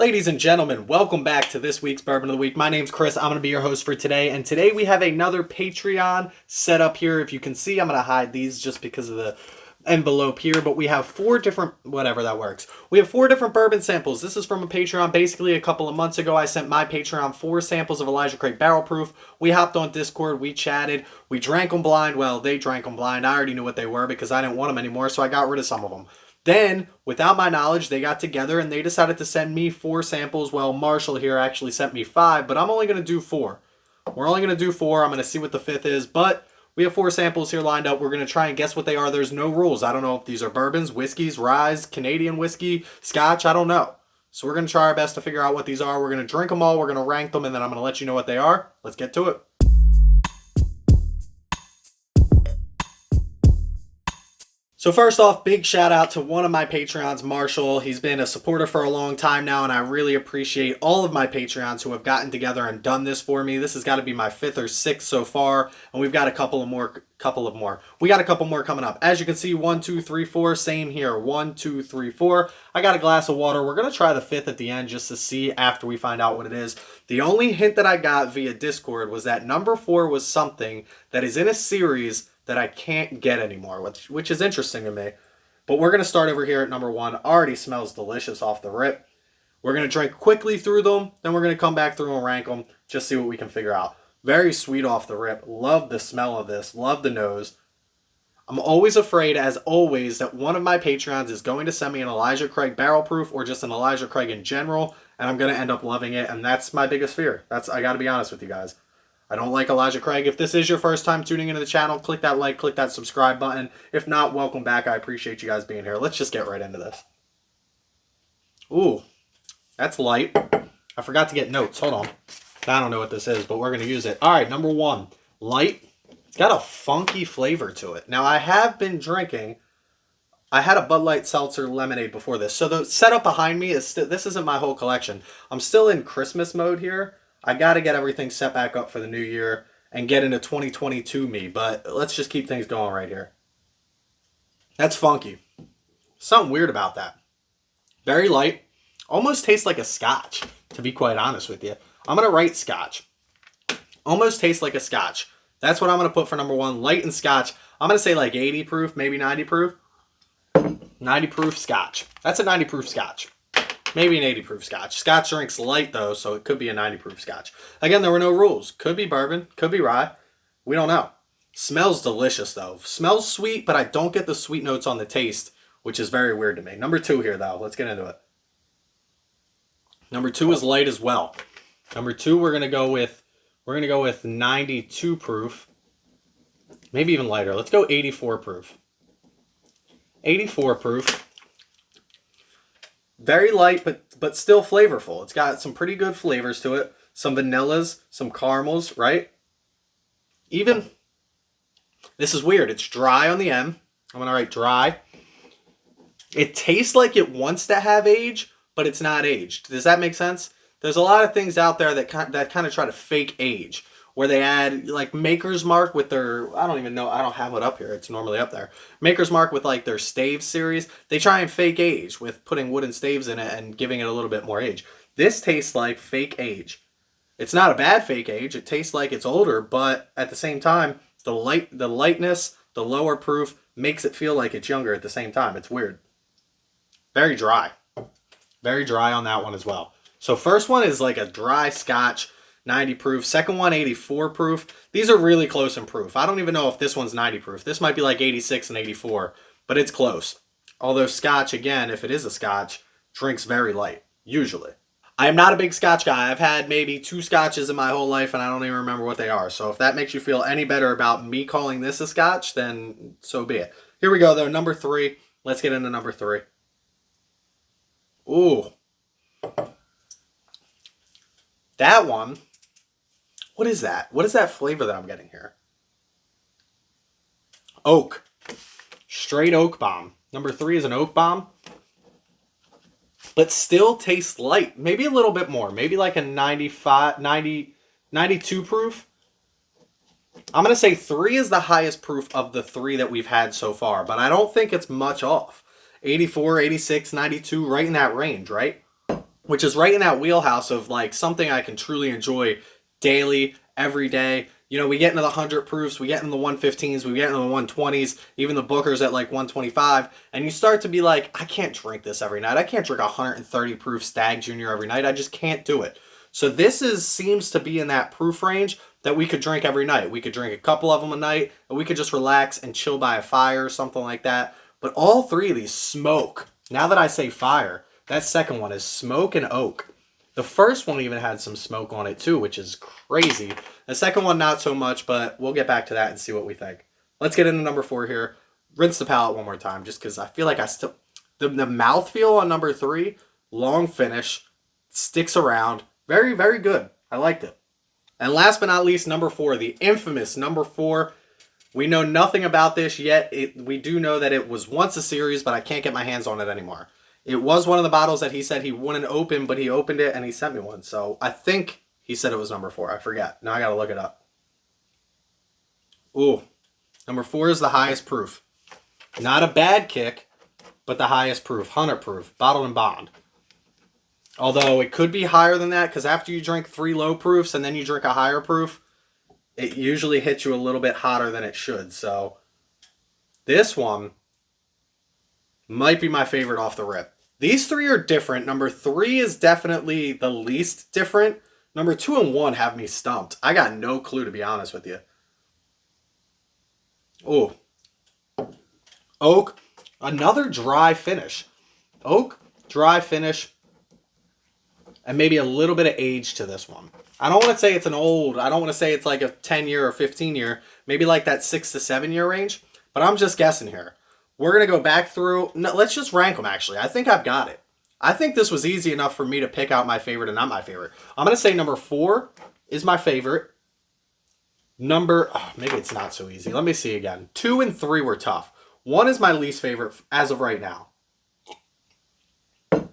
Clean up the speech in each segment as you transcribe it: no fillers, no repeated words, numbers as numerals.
Ladies and gentlemen, welcome back to this week's Bourbon of the Week. My name's Chris. I'm going to be your host for today. And today we have another Patreon set up here. If you can see, I'm going to hide these just because of the envelope here. But we have four different, whatever that works. We have four different bourbon samples. This is from a Patreon. Basically, a couple of months ago, I sent my Patreon 4 samples of Elijah Craig Barrel Proof. We hopped on Discord. We chatted. We drank them blind. Well, they drank them blind. I already knew what they were because I didn't want them anymore. So I got rid of some of them. Then, without my knowledge, they got together and they decided to send me 4 samples. Well, Marshall here actually sent me 5, but I'm only going to do 4. We're only going to do 4. I'm going to see what the 5th is, but we have 4 samples here lined up. We're going to try and guess what they are. There's no rules. I don't know if these are bourbons, whiskeys, ryes, Canadian whiskey, scotch. I don't know. So we're going to try our best to figure out what these are. We're going to drink them all. We're going to rank them, and then I'm going to let you know what they are. Let's get to it. So first off, big shout out to one of my Patreons, Marshall. He's been a supporter for a long time now, and I really appreciate all of my Patreons who have gotten together and done this for me. This has got to be my 5th or 6th so far, and we've got a couple more. We got a couple more coming up. As you can see, 1, 2, 3, 4, same here. 1, 2, 3, 4. I got a glass of water. We're going to try the 5th at the end just to see after we find out what it is. The only hint that I got via Discord was that number 4 was something that is in a series that I can't get anymore, which is interesting to me. But we're going to start over here at number 1. Already smells delicious off the rip. We're going to drink quickly through them. Then we're going to come back through and rank them. Just see what we can figure out. Very sweet off the rip. Love the smell of this. Love the nose. I'm always afraid, as always, that one of my Patreons is going to send me an Elijah Craig Barrel Proof or just an Elijah Craig in general. And I'm going to end up loving it. And that's my biggest fear. I got to be honest with you guys. I don't like Elijah Craig. If this is your first time tuning into the channel, click that like, click that subscribe button. If not, welcome back. I appreciate you guys being here. Let's just get right into this. Ooh, that's light. I forgot to get notes. Hold on. I don't know what this is, but we're going to use it. All right, number 1, light. It's got a funky flavor to it. Now, I have been drinking. I had a Bud Light Seltzer Lemonade before this. So the setup behind me is this isn't my whole collection. I'm still in Christmas mode here. I got to get everything set back up for the new year and get into 2022 me, but let's just keep things going right here. That's funky. Something weird about that. Very light. Almost tastes like a scotch, to be quite honest with you. I'm going to write scotch. Almost tastes like a scotch. That's what I'm going to put for number 1. Light and scotch. I'm going to say like 80 proof, maybe 90 proof. 90 proof scotch. That's a 90 proof scotch. Maybe an 80 proof scotch. Scotch drinks light though, so it could be a 90 proof scotch. Again, there were no rules. Could be bourbon, could be rye. We don't know. Smells delicious though. Smells sweet, but I don't get the sweet notes on the taste, which is very weird to me. Number 2 here though. Let's get into it. Number 2 is light as well. Number 2 we're going to go with 92 proof. Maybe even lighter. Let's go 84 proof. 84 proof. Very light, but still flavorful. It's got some pretty good flavors to it. Some vanillas, some caramels, right? Even, this is weird. It's dry on the M. I'm going to write dry. It tastes like it wants to have age, but it's not aged. Does that make sense? There's a lot of things out there that kind of try to fake age, where they add like Maker's Mark with their, I don't even know, I don't have it up here. It's normally up there. Maker's Mark with like their stave series. They try and fake age with putting wooden staves in it and giving it a little bit more age. This tastes like fake age. It's not a bad fake age. It tastes like it's older, but at the same time, the lightness, the lower proof makes it feel like it's younger at the same time. It's weird. Very dry. Very dry on that one as well. So first one is like a dry scotch. 90 proof. Second one, 84 proof. These are really close in proof. I don't even know if this one's 90 proof. This might be like 86 and 84, but it's close. Although scotch, again, if it is a scotch, drinks very light, usually. I am not a big scotch guy. I've had maybe 2 scotches in my whole life, and I don't even remember what they are. So if that makes you feel any better about me calling this a scotch, then so be it. Here we go, though. Number 3. Let's get into number 3. Ooh. That one. What is that? What is that flavor that I'm getting here? Oak. Straight oak bomb. Number 3 is an oak bomb. But still tastes light. Maybe a little bit more. Maybe like a 92 proof. I'm going to say 3 is the highest proof of the 3 that we've had so far. But I don't think it's much off. 84, 86, 92, right in that range, right? which is right in that wheelhouse of like something I can truly enjoy daily, every day. You know, we get into the 100 proofs, we get into the 115s, we get into the 120s, even the Bookers at like 125, and you start to be like, I can't drink this every night. I can't drink a 130 proof Stag Junior every night. I just can't do it. So this seems to be in that proof range that we could drink every night. We could drink a couple of them a night, and we could just relax and chill by a fire or something like that. But all three of these smoke. Now that I say fire, that second one is smoke and oak. The first one even had some smoke on it too, which is crazy. The second one, not so much, but we'll get back to that and see what we think. Let's get into number 4 here. Rinse the palate one more time, just because I feel like I still... The mouthfeel on number 3, long finish, sticks around. Very, very good. I liked it. And last but not least, number 4, the infamous number 4. We know nothing about this yet. We do know that it was once a series, but I can't get my hands on it anymore. It was one of the bottles that he said he wouldn't open, but he opened it and he sent me one. So I think he said it was number 4. I forget. Now I got to look it up. Ooh. Number 4 is the highest proof. Not a bad kick, but the highest proof. 100 proof. Bottled and bond. Although it could be higher than that, because after you drink 3 low proofs and then you drink a higher proof, it usually hits you a little bit hotter than it should. So this one might be my favorite off the rip. These 3 are different. Number 3 is definitely the least different. Number 2 and 1 have me stumped. I got no clue, to be honest with you. Ooh. Oak. Another dry finish. Oak, dry finish, and maybe a little bit of age to this one. I don't want to say it's an old. I don't want to say it's like a 10-year or 15-year. Maybe like that 6 to 7-year range. But I'm just guessing here. We're going to go back through. No, let's just rank them, actually. I think I've got it. I think this was easy enough for me to pick out my favorite and not my favorite. I'm going to say number 4 is my favorite. Maybe it's not so easy. Let me see again. 2 and 3 were tough. 1 is my least favorite as of right now. I'm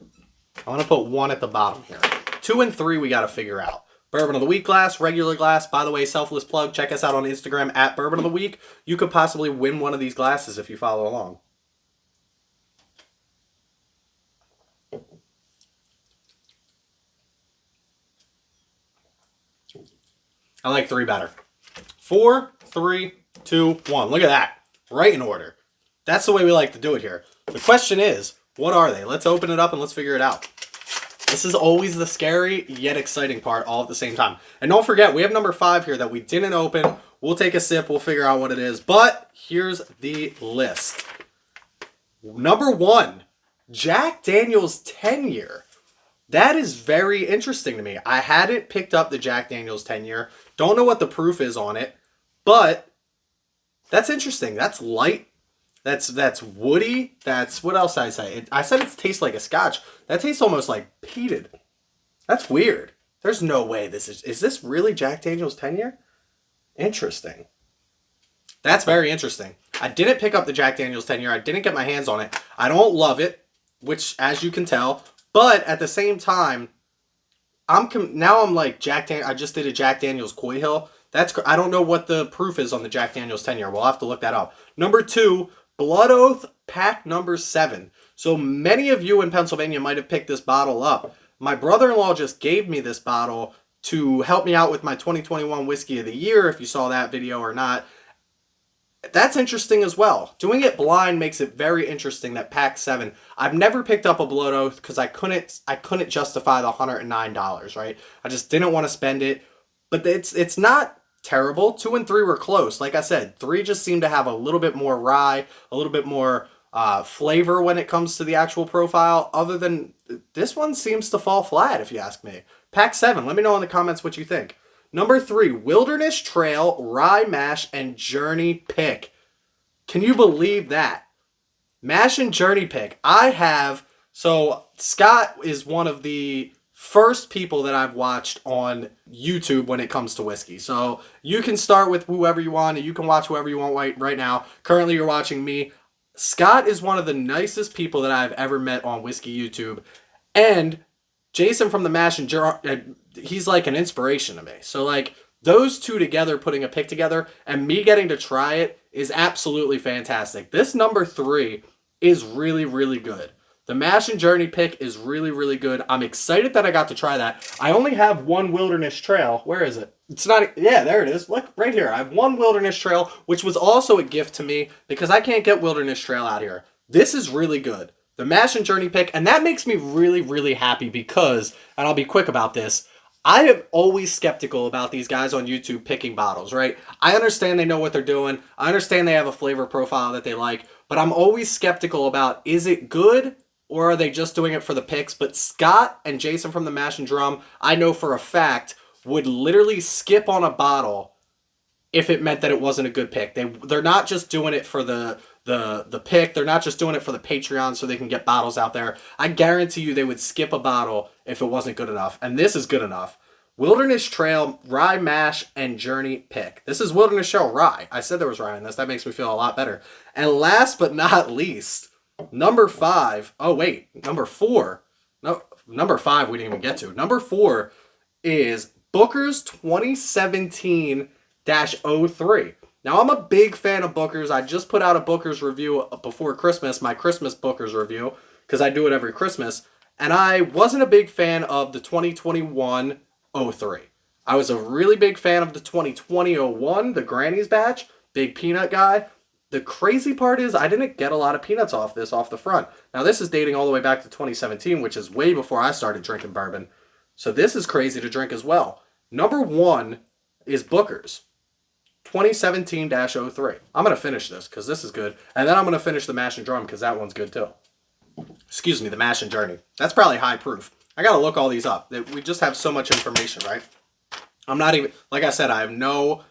going to put 1 at the bottom here. 2 and 3 we got to figure out. Bourbon of the Week glass, regular glass. By the way, selfless plug. Check us out on Instagram at Bourbon of the Week. You could possibly win one of these glasses if you follow along. I like 3 better. 4, 3, 2, 1. Look at that. Right in order. That's the way we like to do it here. The question is, what are they? Let's open it up and let's figure it out. This is always the scary yet exciting part all at the same time. And don't forget, we have number 5 here that we didn't open. We'll take a sip. We'll figure out what it is. But here's the list. Number 1, Jack Daniel's 10-year. That is very interesting to me. I hadn't picked up the Jack Daniel's 10-year. Don't know what the proof is on it. But that's interesting. That's light. That's woody. That's, what else did I say? I said it tastes like a scotch. That tastes almost like peated. That's weird. There's no way this is this really Jack Daniel's 10-year? Interesting. That's very interesting. I didn't pick up the Jack Daniel's 10-year. I didn't get my hands on it. I don't love it, which, as you can tell, but at the same time, I'm like I just did a Jack Daniel's Coy Hill. I don't know what the proof is on the Jack Daniel's 10-year. We'll have to look that up. Number 2, Blood Oath pack number 7. So many of you in Pennsylvania might have picked this bottle up. My brother-in-law just gave me this bottle to help me out with my 2021 Whiskey of the Year, if you saw that video or not. That's interesting as well. Doing it blind makes it very interesting, that pack 7. I've never picked up a Blood Oath because I couldn't justify the $109, right? I just didn't want to spend it. But it's not terrible. 2 and 3 were close. Like I said, 3 just seemed to have a little bit more rye, a little bit more flavor when it comes to the actual profile. Other than this one seems to fall flat, if you ask me. Pack 7. Let me know in the comments what you think. Number 3, Wilderness Trail, Rye Mash, and Journey Pick. Can you believe that? Mash and Journey Pick. So Scott is one of the first people that I've watched on YouTube when it comes to whiskey. So you can start with whoever you want, and you can watch whoever you want right now. Currently, you're watching me. Scott is one of the nicest people that I've ever met on whiskey YouTube. And Jason from the Mash and Journey, he's like an inspiration to me. So like those two together, putting a pick together and me getting to try it is absolutely fantastic. This number 3 is really, really good. The Mash and Journey pick is really, really good. I'm excited that I got to try that. I only have one Wilderness Trail. Where is it? It's not, yeah, there it is. Look, right here. I have one Wilderness Trail, which was also a gift to me because I can't get Wilderness Trail out here. This is really good. The Mash and Journey pick, and that makes me really, really happy because, and I'll be quick about this, I am always skeptical about these guys on YouTube picking bottles, right? I understand they know what they're doing. I understand they have a flavor profile that they like, but I'm always skeptical about, is it good or are they just doing it for the picks? But Scott and Jason from the Mash and Drum, I know for a fact, would literally skip on a bottle if it meant that it wasn't a good pick. They're not just doing it for the pick. They're not just doing it for the Patreon so they can get bottles out there. I guarantee you they would skip a bottle if it wasn't good enough. And this is good enough. Wilderness Trail, Rye Mash, and Journey pick. This is Wilderness Trail Rye. I said there was rye in this. That makes me feel a lot better. And last but not least, number 5. Oh, wait. Number 4. No, number 5 we didn't even get to. Number 4 is Booker's 2017-03. Now, I'm a big fan of Booker's. I just put out a Booker's review before Christmas, my Christmas Booker's review, because I do it every Christmas. And I wasn't a big fan of the 2021-03. I was a really big fan of the 2020-01, the Granny's batch. Big peanut guy. The crazy part is I didn't get a lot of peanuts off the front. Now, this is dating all the way back to 2017, which is way before I started drinking bourbon. So this is crazy to drink as well. Number 1 is Booker's 2017-03. I'm going to finish this because this is good. And then I'm going to finish the Mash and Drum because that one's good too. Excuse me, the Mash and Journey. That's probably high proof. I got to look all these up. We just have so much information, right? I'm not even, like I said, I have no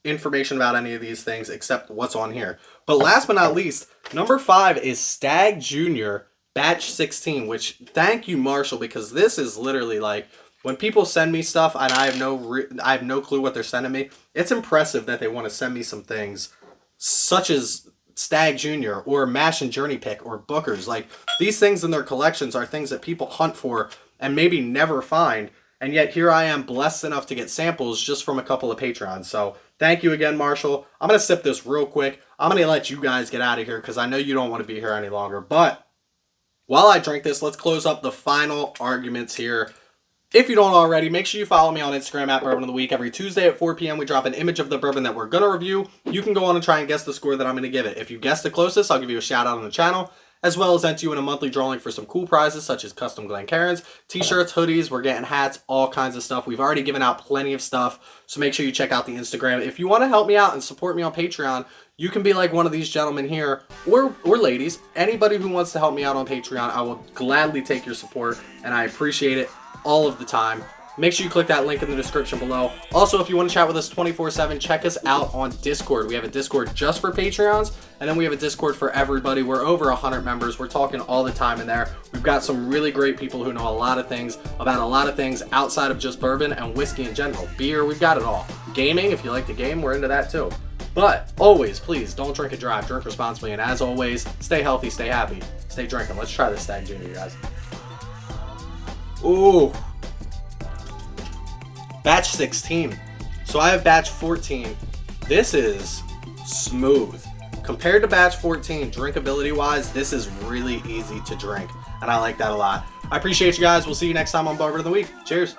information about any of these things except what's on here. But last but not least, number 5 is Stag Junior Batch 16, which thank you, Marshall, because this is literally like when people send me stuff and I have no clue what they're sending me. It's impressive that they want to send me some things such as Stag Junior or Mash and Journey pick or Booker's. Like, these things in their collections are things that people hunt for and maybe never find. And yet here I am blessed enough to get samples just from a couple of Patrons. So thank you again, Marshall. I'm going to sip this real quick. I'm going to let you guys get out of here because I know you don't want to be here any longer. But while I drink this, let's close up the final arguments here. If you don't already, make sure you follow me on Instagram at Bourbon of the Week. Every Tuesday at 4 p.m. we drop an image of the bourbon that we're going to review. You can go on and try and guess the score that I'm going to give it. If you guess the closest, I'll give you a shout out on the channel, as well as enter you in a monthly drawing for some cool prizes such as custom Glencairns, t-shirts, hoodies, we're getting hats, all kinds of stuff. We've already given out plenty of stuff, so make sure you check out the Instagram. If you want to help me out and support me on Patreon, you can be like one of these gentlemen here, or ladies. Anybody who wants to help me out on Patreon, I will gladly take your support, and I appreciate it all of the time. Make sure you click that link in the description below. Also, if you want to chat with us 24/7, check us out on Discord. We have a Discord just for Patreons, and then we have a Discord for everybody. We're over 100 members. We're talking all the time in there. We've got some really great people who know a lot of things about a lot of things outside of just bourbon and whiskey in general. Beer, we've got it all. Gaming, if you like to game, we're into that too. But always, please, don't drink and drive. Drink responsibly, and as always, stay healthy, stay happy, stay drinking. Let's try this Stag Junior, guys. Ooh. Batch 16. So I have batch 14. This is smooth. Compared to batch 14, drinkability wise, this is really easy to drink. And I like that a lot. I appreciate you guys. We'll see you next time on Bourbon of the Week. Cheers.